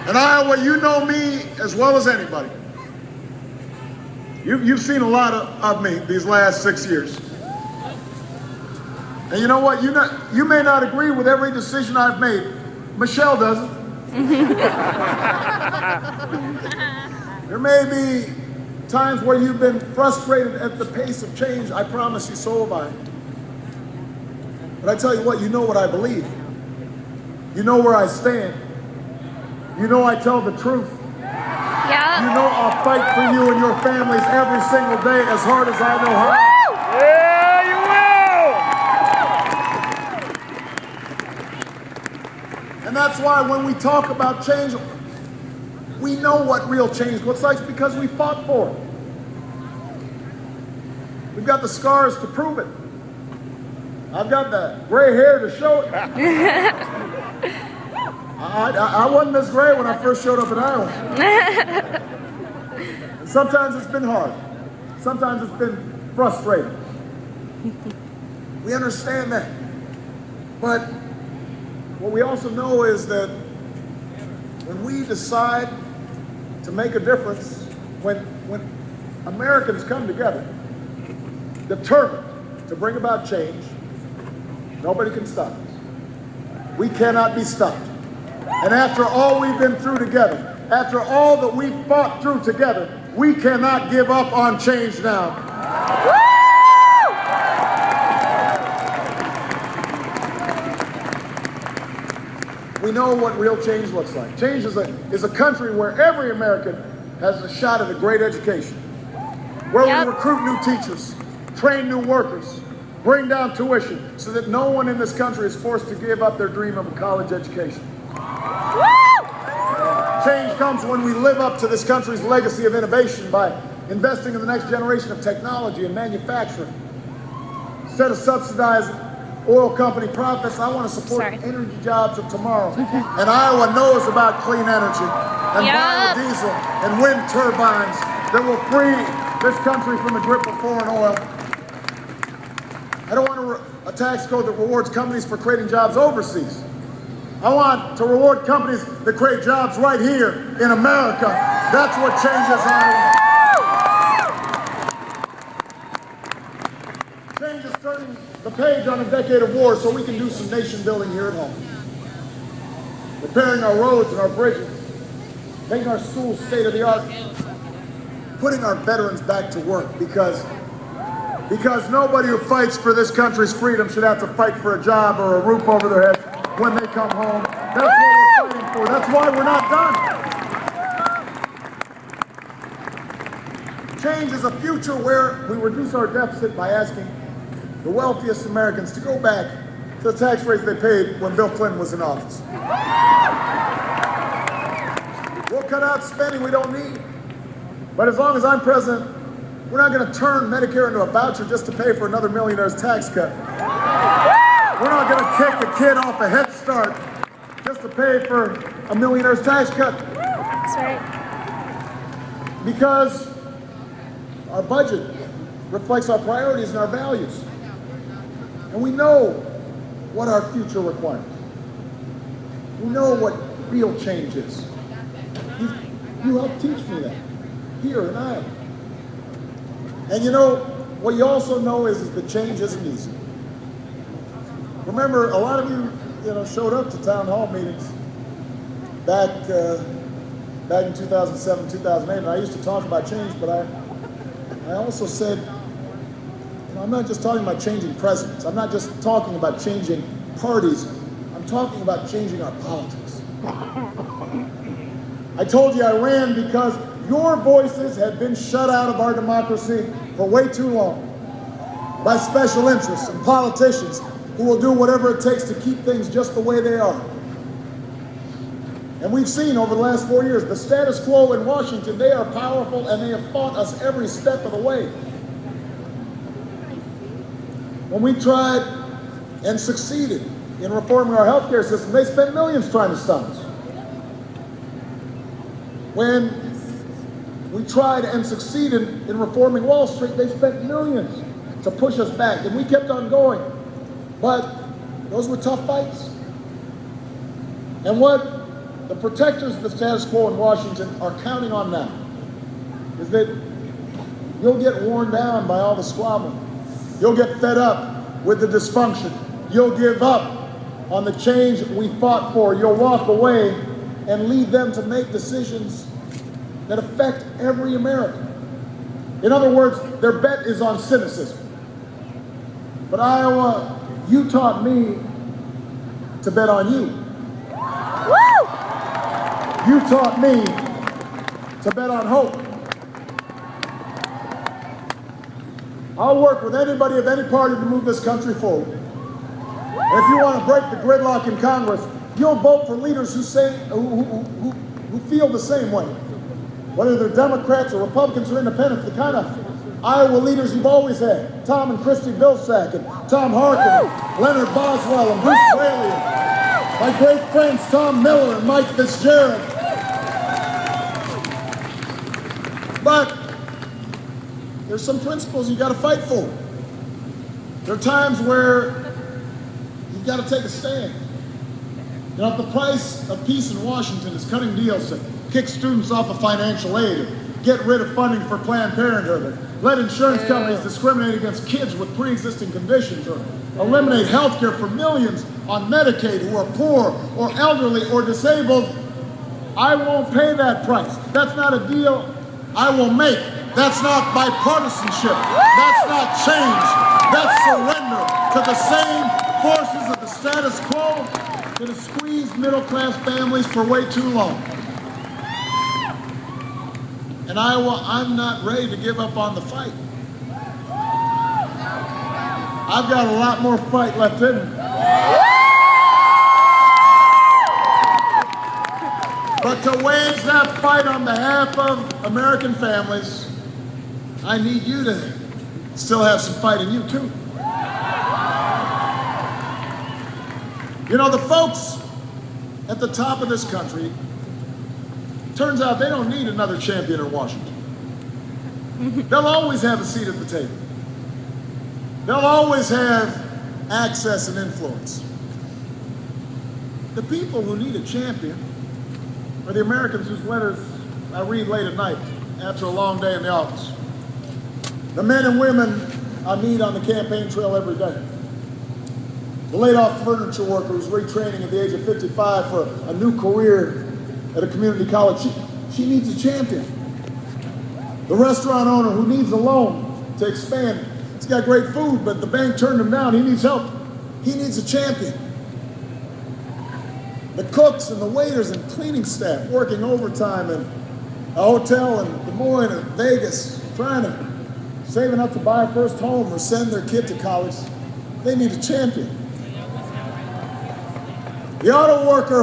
In Iowa, you know me as well as anybody. You've seen a lot of me these last 6 years. And you know what? You may not agree with every decision I've made. Michelle doesn't. There may be times where you've been frustrated at the pace of change. I promise you, so have I. But I tell you what I believe. You know where I stand. You know I tell the truth. Yeah. You know I'll fight for you and your families every single day as hard as I know how. Yeah, you will! And that's why when we talk about change, we know what real change looks like because we fought for it. We've got the scars to prove it. I've got the gray hair to show it. I wasn't this gray when I first showed up in Iowa. And sometimes it's been hard. Sometimes it's been frustrating. We understand that. But what we also know is that when we decide to make a difference, when Americans come together, determined to bring about change, nobody can stop us. We cannot be stopped. And after all we've been through together, after all that we've fought through together, we cannot give up on change now. Woo! We know what real change looks like. Change is a country where every American has a shot at a great education, where we recruit new teachers, train new workers, bring down tuition so that no one in this country is forced to give up their dream of a college education. Woo! Change comes when we live up to this country's legacy of innovation by investing in the next generation of technology and manufacturing. Instead of subsidizing oil company profits, I want to support energy jobs of tomorrow. And Iowa knows about clean energy and biodiesel and wind turbines that will free this country from the grip of foreign oil. I don't want a tax code that rewards companies for creating jobs overseas. I want to reward companies that create jobs right here in America. That's what changes Iowa. Change is turning the page on a decade of war so we can do some nation building here at home. Repairing our roads and our bridges, making our schools state of the art, putting our veterans back to work because nobody who fights for this country's freedom should have to fight for a job or a roof over their head when they come home. That's what we're fighting for. That's why we're not done. Change is a future where we reduce our deficit by asking the wealthiest Americans to go back to the tax rates they paid when Bill Clinton was in office. We'll cut out spending we don't need. But as long as I'm president, we're not going to turn Medicare into a voucher just to pay for another millionaire's tax cut. We're not going to kick a kid off a Head Start just to pay for a millionaire's tax cut. That's right. Because our budget reflects our priorities and our values. And we know what our future requires. We know what real change is. You helped teach me that here in Iowa. And you know, what you also know is that change isn't easy. Remember, a lot of you showed up to town hall meetings back in 2007, 2008, and I used to talk about change, but I also said, I'm not just talking about changing presidents. I'm not just talking about changing parties. I'm talking about changing our politics. I told you I ran because your voices had been shut out of our democracy for way too long by special interests and politicians who will do whatever it takes to keep things just the way they are. And we've seen over the last 4 years, the status quo in Washington, they are powerful and they have fought us every step of the way. When we tried and succeeded in reforming our healthcare system, they spent millions trying to stop us. When we tried and succeeded in reforming Wall Street, they spent millions to push us back, and we kept on going. But those were tough fights. And what the protectors of the status quo in Washington are counting on now is that you'll get worn down by all the squabbling. You'll get fed up with the dysfunction. You'll give up on the change we fought for. You'll walk away and leave them to make decisions that affect every American. In other words, their bet is on cynicism. But Iowa, you taught me to bet on you. Woo! You taught me to bet on hope. I'll work with anybody of any party to move this country forward. And if you want to break the gridlock in Congress, you'll vote for leaders who feel the same way. Whether they're Democrats or Republicans or independents, the kind of Iowa leaders you've always had. Tom and Christy Vilsack and Tom Harkin, Leonard Boswell and Bruce Whaley, and my great friends Tom Miller and Mike Fitzgerald. But there's some principles you got to fight for. There are times where you've got to take a stand. You know, if the price of peace in Washington is cutting deals to kick students off of financial aid, or get rid of funding for Planned Parenthood, or let insurance companies discriminate against kids with pre-existing conditions, or eliminate health care for millions on Medicaid who are poor or elderly or disabled, I won't pay that price. That's not a deal I will make. That's not bipartisanship. That's not change. That's surrender to the same forces of the status quo that have squeezed middle-class families for way too long. And Iowa, I'm not ready to give up on the fight. I've got a lot more fight left in me. But to wage that fight on behalf of American families, I need you to still have some fight in you too. You know, the folks at the top of this country, turns out they don't need another champion in Washington. They'll always have a seat at the table. They'll always have access and influence. The people who need a champion are the Americans whose letters I read late at night after a long day in the office. The men and women I meet on the campaign trail every day. The laid-off furniture worker who's retraining at the age of 55 for a new career at a community college. She needs a champion. The restaurant owner who needs a loan to expand. He's got great food, but the bank turned him down. He needs help. He needs a champion. The cooks and the waiters and cleaning staff working overtime in a hotel in Des Moines or Vegas, saving up to buy a first home or send their kid to college. They need a champion. The auto worker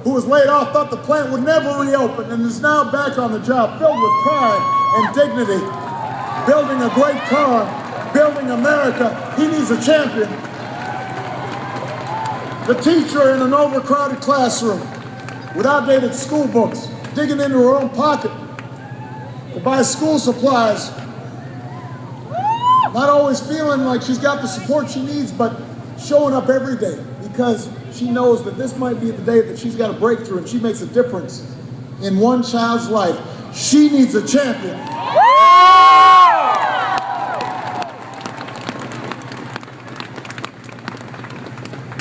who was laid off thought the plant would never reopen and is now back on the job, filled with pride and dignity, building a great car, building America. He needs a champion. The teacher in an overcrowded classroom with outdated school books, digging into her own pocket to buy school supplies, not always feeling like she's got the support she needs, but showing up every day because she knows that this might be the day that she's got a breakthrough and she makes a difference in one child's life. She needs a champion.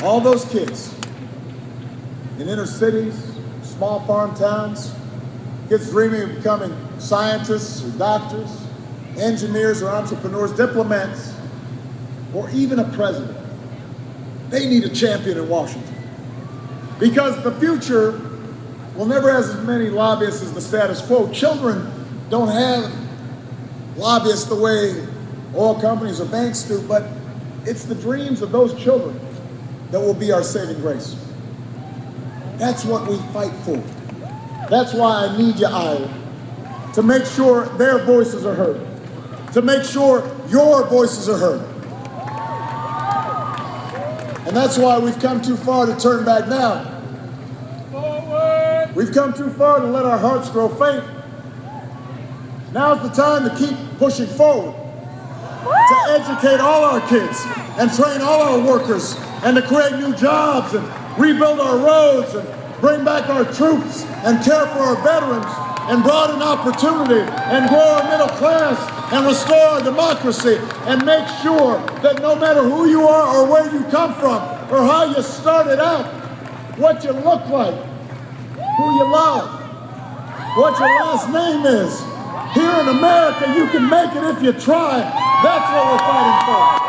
All those kids in inner cities, small farm towns, kids dreaming of becoming scientists or doctors, engineers or entrepreneurs, diplomats, or even a president. They need a champion in Washington. Because the future will never have as many lobbyists as the status quo. Children don't have lobbyists the way oil companies or banks do, but it's the dreams of those children that will be our saving grace. That's what we fight for. That's why I need you, Iowa, to make sure their voices are heard, to make sure your voices are heard. And that's why we've come too far to turn back now. Forward. We've come too far to let our hearts grow faint. Now's the time to keep pushing forward, to educate all our kids and train all our workers and to create new jobs and rebuild our roads and bring back our troops and care for our veterans and broaden opportunity and grow our middle class and restore our democracy and make sure that no matter who you are or where you come from or how you started out, what you look like, who you love, what your last name is. Here in America, you can make it if you try. That's what we're fighting for.